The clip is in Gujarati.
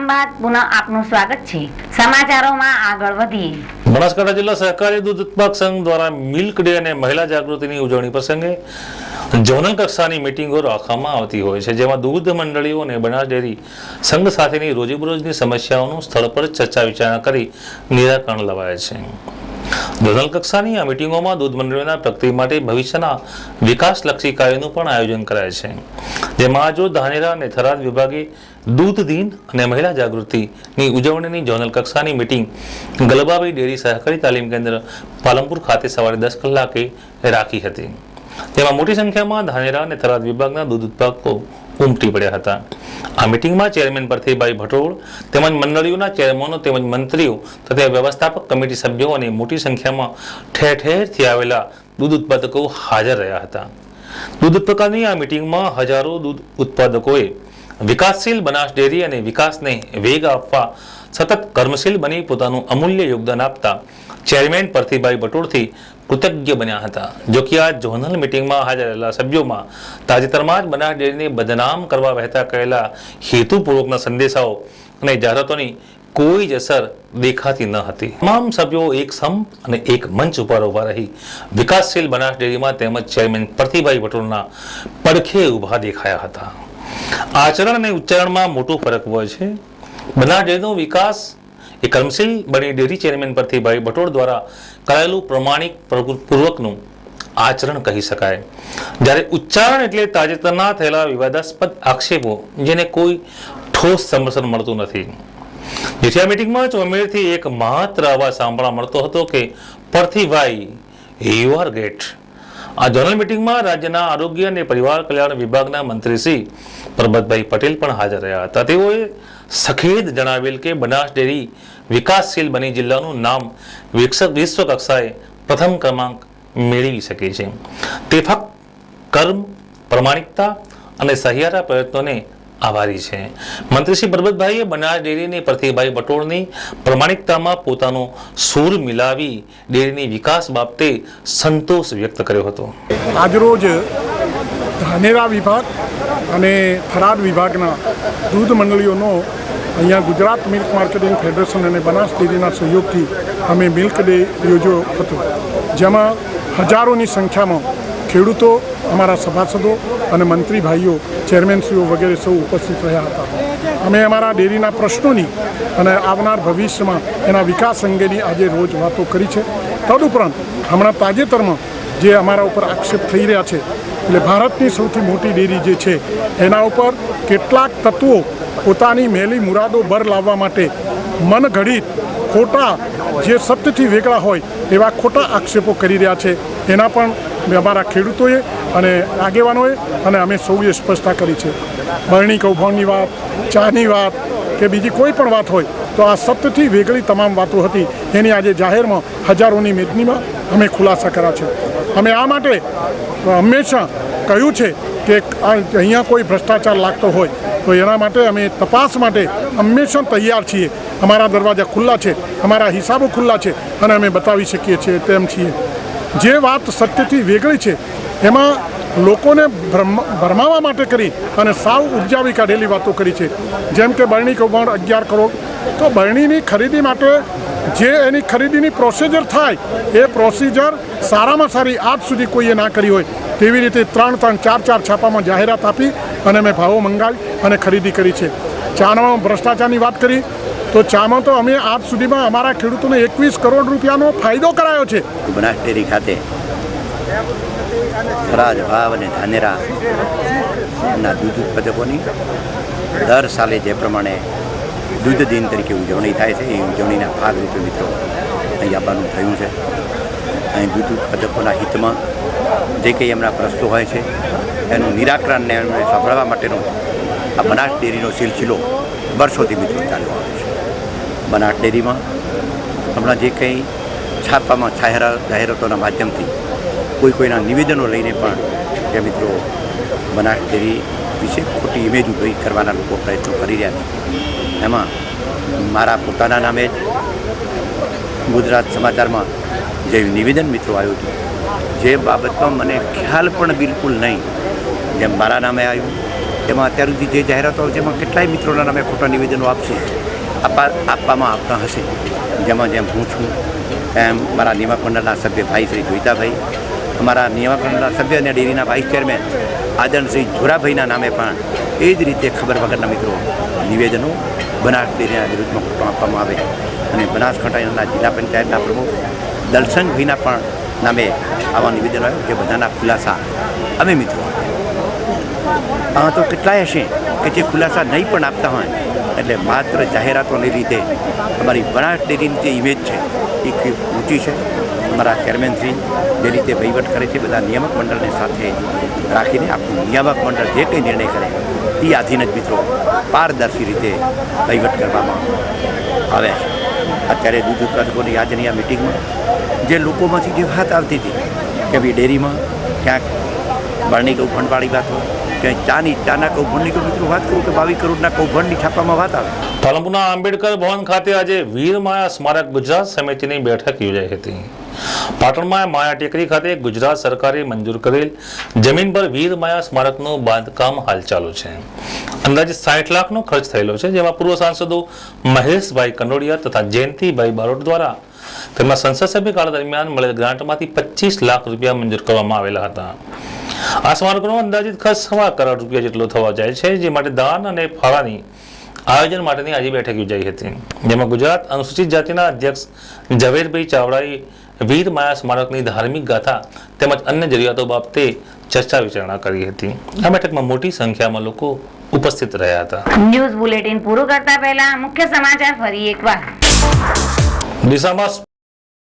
વિરામ બાદ પુનઃ આપનું સ્વાગત છે। સમાચારોમાં આગળ વધીએ। બનાસકાંઠા જિલ્લા સહકારી દૂધ ઉત્પાદક સંઘ દ્વારા મિલ્ક ડે અને મહિલા જાગૃતિની ઉજવણી પ્રસંગે ઝોનલ કક્ષાની મીટિંગો રાખવામાં આવતી હોય છે, જેમાં દૂધ મંડળીઓ અને બનાસ ડેરી સંઘ સાથેની રોજીબરોજની સમસ્યાઓનું સ્થળ પર ચર્ચા વિચારણા કરી નિરાકરણ લવાય છે। ઝોનલ કક્ષાની આ મીટિંગોમાં દૂધ મંડળીઓના પ્રગતિ માટે ભવિષ્યના વિકાસલક્ષી કાર્યોનું પણ આયોજન કરાય છે, જેમાં આજરોજ ધાનેરા અને થરાદ વિભાગે દૂધ દિન અને મહિલા જાગૃતિની ઉજવણીની ઝોનલ કક્ષાની મીટિંગ ગલબાબાઈ ડેરી સહકારી તાલીમ કેન્દ્ર પાલનપુર ખાતે સવારે 10 કલાકે રાખી હતી। તેમાં મોટી સંખ્યામાં ધાનેરા અને થરાદ વિભાગના દૂધ ઉત્પાદકો ઉમટી પડ્યા હતા। આ મીટિંગમાં ચેરમેન પરથીભાઈ ભટોળ તેમજ મંડળીઓના ચેરમેનો તેમજ મંત્રીઓ તથા વ્યવસ્થાપક કમિટી સભ્યો અને મોટી સંખ્યામાં ઠેર ઠેરથી આવેલા દૂધ ઉત્પાદકો હાજર રહ્યા હતા। દૂધ ઉત્પાદકની આ મીટિંગમાં હજારો દૂધ ઉત્પાદકોએ વિકાસશીલ બનાસ ડેરી અને વિકાસને વેગ આપવા સતત કર્મશીલ બની પોતાનું અમૂલ્ય યોગદાન આપતા ચેરમેન પરથીભાઈ ભટોળથી કૃતજ્ઞ બન્યા હતા। જો કે આ ઝોનલ મીટિંગમાં હાજર રહેલા સભ્યોમાં તાજેતરમાં જ બનાસ ડેરીને બદનામ કરવા વહેતા કરેલા હેતુપૂર્વકના સંદેશાઓ અને જાહેરાતોની કોઈ જ અસર દેખાતી ન હતી। તમામ સભ્યો એક સંપ અને એક મંચ ઉપર ઉભા રહી વિકાસશીલ બનાસ ડેરીમાં તેમજ ચેરમેન પરથીભાઈ ભટોળના પડખે ઉભા દેખાયા હતા। આચરણ અને ઉચ્ચારણમાં મોટો ફરક હોય છે। બનાસ ડેરીનો વિકાસ એ કર્મશીલ બની ડેરી ચેરમેન પરથીભાઈ ભટોળ દ્વારા કરાયેલું પ્રમાણિક પૂર્વકનું આચરણ કહી શકાય, જ્યારે ઉચ્ચારણ એટલે તાજેતરના થયેલા વિવાદાસ્પદ આક્ષેપો જેને કોઈ ઠોસ સમર્થન મળતું નથી। જેથી આ મીટિંગમાં ચોમેરથી એક માત્ર અવાજ સાંભળવા મળતો હતો કે પરથીભાઈ યુ આર ગ્રેટ। આ ઝોનલ મીટિંગમાં રાજ્યના આરોગ્ય અને પરિવાર કલ્યાણ વિભાગના મંત્રી શ્રી પરબતભાઈ પટેલ પણ હાજર રહ્યા હતા। તેઓએ સખેદ જણાવેલ કે બનાસ ડેરી વિકાસશીલ બની જિલ્લાનું નામ વિશ્વ કક્ષાએ પ્રથમ ક્રમાંક મેળવી શકે છે। તે ફક્ત કર્મ, પ્રમાણિકતા અને સહિયારા પ્રયત્નોને આભારી છે। મંત્રી શ્રી પરબતભાઈએ બનાસ ડેરીની પરથીભાઈ ભટોળની પ્રમાણિકતામાં પોતાનો સૂર મિલાવી ડેરીની વિકાસ બાબતે સંતોષ વ્યક્ત કર્યો હતો। આજરોજ ધાનેરા વિભાગ અને થરાદ વિભાગના દૂધ મંડળીઓનો અહીંયા ગુજરાત મિલ્ક માર્કેટિંગ ફેડરેશન અને બનાસ ડેરીના સહયોગથી અમે મિલ્ક ડે યોજ્યો હતો, જેમાં હજારોની સંખ્યામાં ખેડૂતો, અમારા સભાસદો અને મંત્રી ભાઈઓ, ચેરમેનશ્રીઓ વગેરે સૌ ઉપસ્થિત રહ્યા હતા। અમે અમારા ડેરીના પ્રશ્નોની અને આવનાર ભવિષ્યમાં એના વિકાસ અંગેની આજે રોજ વાતો કરી છે। તદુપરાંત હમણાં તાજેતરમાં જે અમારા ઉપર આક્ષેપ થઈ રહ્યા છે, એટલે ભારતની સૌથી મોટી ડેરી જે છે એના ઉપર કેટલાક તત્વો પોતાની મેલી મુરાદો બર લાવવા માટે મનઘડિત ખોટા, જે સત્યથી વેગળા હોય એવા ખોટા આક્ષેપો કરી રહ્યા છે। એના પણ અમારા ખેડૂતોએ અને આગેવાનોએ અને અમે સૌએ સ્પષ્ટતા કરી છે। બરણી કૌભાંડની વાત, ચાની વાત કે બીજી કોઈ પણ વાત હોય તો આ સત્યથી વેગળી તમામ વાતો હતી, એની આજે જાહેરમાં હજારોની મેદનીમાં અમે ખુલાસા કર્યા છે। અમે આ માટે હંમેશા કહ્યું છે કે અહીંયા કોઈ ભ્રષ્ટાચાર લાગતો હોય તો એના માટે અમે તપાસ માટે હંમેશા તૈયાર છીએ। અમારા દરવાજા ખુલ્લા છે, અમારા હિસાબો ખુલ્લા છે અને અમે બતાવી શકીએ છીએ તેમ છીએ। જે વાત સત્યથી વેગળી છે એમાં લોકોને ભરમાવા માટે કરી અને સાવ ઉપજાવી કાઢેલી વાતો કરી છે। જેમ કે બરણી કૌભાંડ 11 કરોડ, તો બરણીની ખરીદી માટે જે એની ખરીદીની પ્રોસિજર થાય એ પ્રોસિજર સારામાં સારી આજ સુધી કોઈએ ના કરી હોય તેવી રીતે 3, 4 છાપામાં જાહેરાત આપી અને મેં ભાવો મંગાવી અને ખરીદી કરી છે। ચામાં ભ્રષ્ટાચારની વાત કરી તો ચામાં તો અમે આજ સુધીમાં અમારા ખેડૂતોને 21 કરોડ રૂપિયાનો ફાયદો કરાયો છે। બનાસ ડેરી ખાતે થરાદ, વાવ અને ધાનેરાના દૂધ ઉત્પાદકોની દર સાલે જે પ્રમાણે દૂધ દિન તરીકે ઉજવણી થાય છે એ ઉજવણીના ભાગરૂપે મિત્રો અહીં આવવાનું થયું છે। અહીં દૂધ ઉત્પાદકોના હિતમાં જે કંઈ એમના પ્રશ્નો હોય છે એનું નિરાકરણને એમને સાંભળવા માટેનો આ બનાસ ડેરીનો સિલસિલો વર્ષોથી મિત્રો ચાલુ આવે છે। બનાસ ડેરીમાં હમણાં જે કંઈ છાપામાં જાહેરાતોના માધ્યમથી કોઈના નિવેદનો લઈને પણ કે મિત્રો બનાસ ડેરી વિશે ખોટી ઇમેજ ઊભી કરવાના લોકો પ્રયત્નો કરી રહ્યા છે। એમાં મારા પોતાના નામે જ ગુજરાત સમાચારમાં જે નિવેદન મિત્રો આવ્યું હતું, જે બાબતમાં મને ખ્યાલ પણ બિલકુલ નહીં, જેમ મારા નામે આવ્યું એમાં અત્યાર સુધી જે જાહેરાતો છે એમાં કેટલાય મિત્રોના નામે ખોટા નિવેદનો આપશે આપવામાં આવતા હશે, જેમાં જેમ હું છું એમ મારા નિયામક મંડળના સભ્ય ભાઈ શ્રી જોઈતાભાઈ, અમારા નિયામક મંડળના સભ્ય અને ડેરીના વાઇસ ચેરમેન આદરણ શ્રી જોરાભાઈના નામે પણ એ જ રીતે ખબર વગરના મિત્રો નિવેદનો બનાસ ડેરીના વિરુદ્ધમાં આપવામાં આવે અને બનાસકાંઠાના જિલ્લા પંચાયતના પ્રમુખ દલસંગભાઈના પણ નામે આવા નિવેદનો આવ્યું કે બધાના ખુલાસા અમે મિત્રો તો કેટલાય હશે કે જે ખુલાસા નહીં પણ આપતા હોય, એટલે માત્ર જાહેરાતોને લીધે અમારી બનાસ ડેરીની જે ઇમેજ છે એ ખૂબ ઊંચી છે. અમારા ચેરમેનશ્રી જે રીતે વહીવટ કરે છે, બધા નિયામક મંડળને સાથે રાખીને આપણું નિયામક મંડળ જે કંઈ નિર્ણય કરે એ આધીન જ મિત્રો પારદર્શી રીતે વહીવટ કરવામાં આવે છે. અત્યારે દૂધ ઉત્પાદકોની આજની આ મિટિંગમાં જે લોકોમાંથી જે વાત આવતી હતી કે ભાઈ ડેરીમાં ક્યાંક બળની કૌભાંડવાળી વાત હોય, ક્યાંય ચાના કૌભાંડની તો મિત્રો વાત કરું કે 22 કરોડના કૌભાંડની છાપામાં વાત આવે. પાલનપુરના આંબેડકર ભવન ખાતે આજે વીર માયા સ્મારક ગુજરાત સમિતિની બેઠક યોજાઈ હતી. પાટણમાં માયા ટેકરી ખાતે ગુજરાત સરકારે મંજૂર કરેલ જમીન પર વીર માયા સ્મારકનું બાંધકામ હાલ ચાલુ છે. અંદાજે 60 લાખનો ખર્ચ થયેલો છે, જેમાં પૂર્વ સાંસદો મહેશભાઈ કંડોડિયા તથા જયંતિભાઈ બારોટ દ્વારા તેમના સંસદ સભ્યકાળ દરમિયાન મળેલ ગ્રાન્ટમાંથી 25 લાખ રૂપિયા મંજૂર કરવામાં આવેલા હતા. આ સ્મારકનો અંદાજિત ખર્ચ 1.25 કરોડ રૂપિયા જેટલો થવા જાય છે, જે માટે દાન અને ફાળાની આયોજન માટેની આજે બેઠક યોજાઈ હતી, જેમાં ગુજરાત અનુસૂચિત જાતિના અધ્યક્ષ ઝવેરભાઈ ચાવડાએ વીર માયા સ્મારકની ધાર્મિક ગાથા તેમજ અન્ય જરૂરિયાતો બાબતે ચર્ચા વિચારણા કરી હતી. આ બેઠકમાં મોટી સંખ્યામાં લોકો ઉપસ્થિત રહ્યા હતા. ન્યૂઝ બુલેટિન પૂરું કરતા પહેલા મુખ્ય સમાચાર ફરી એકવાર. ડીસામાં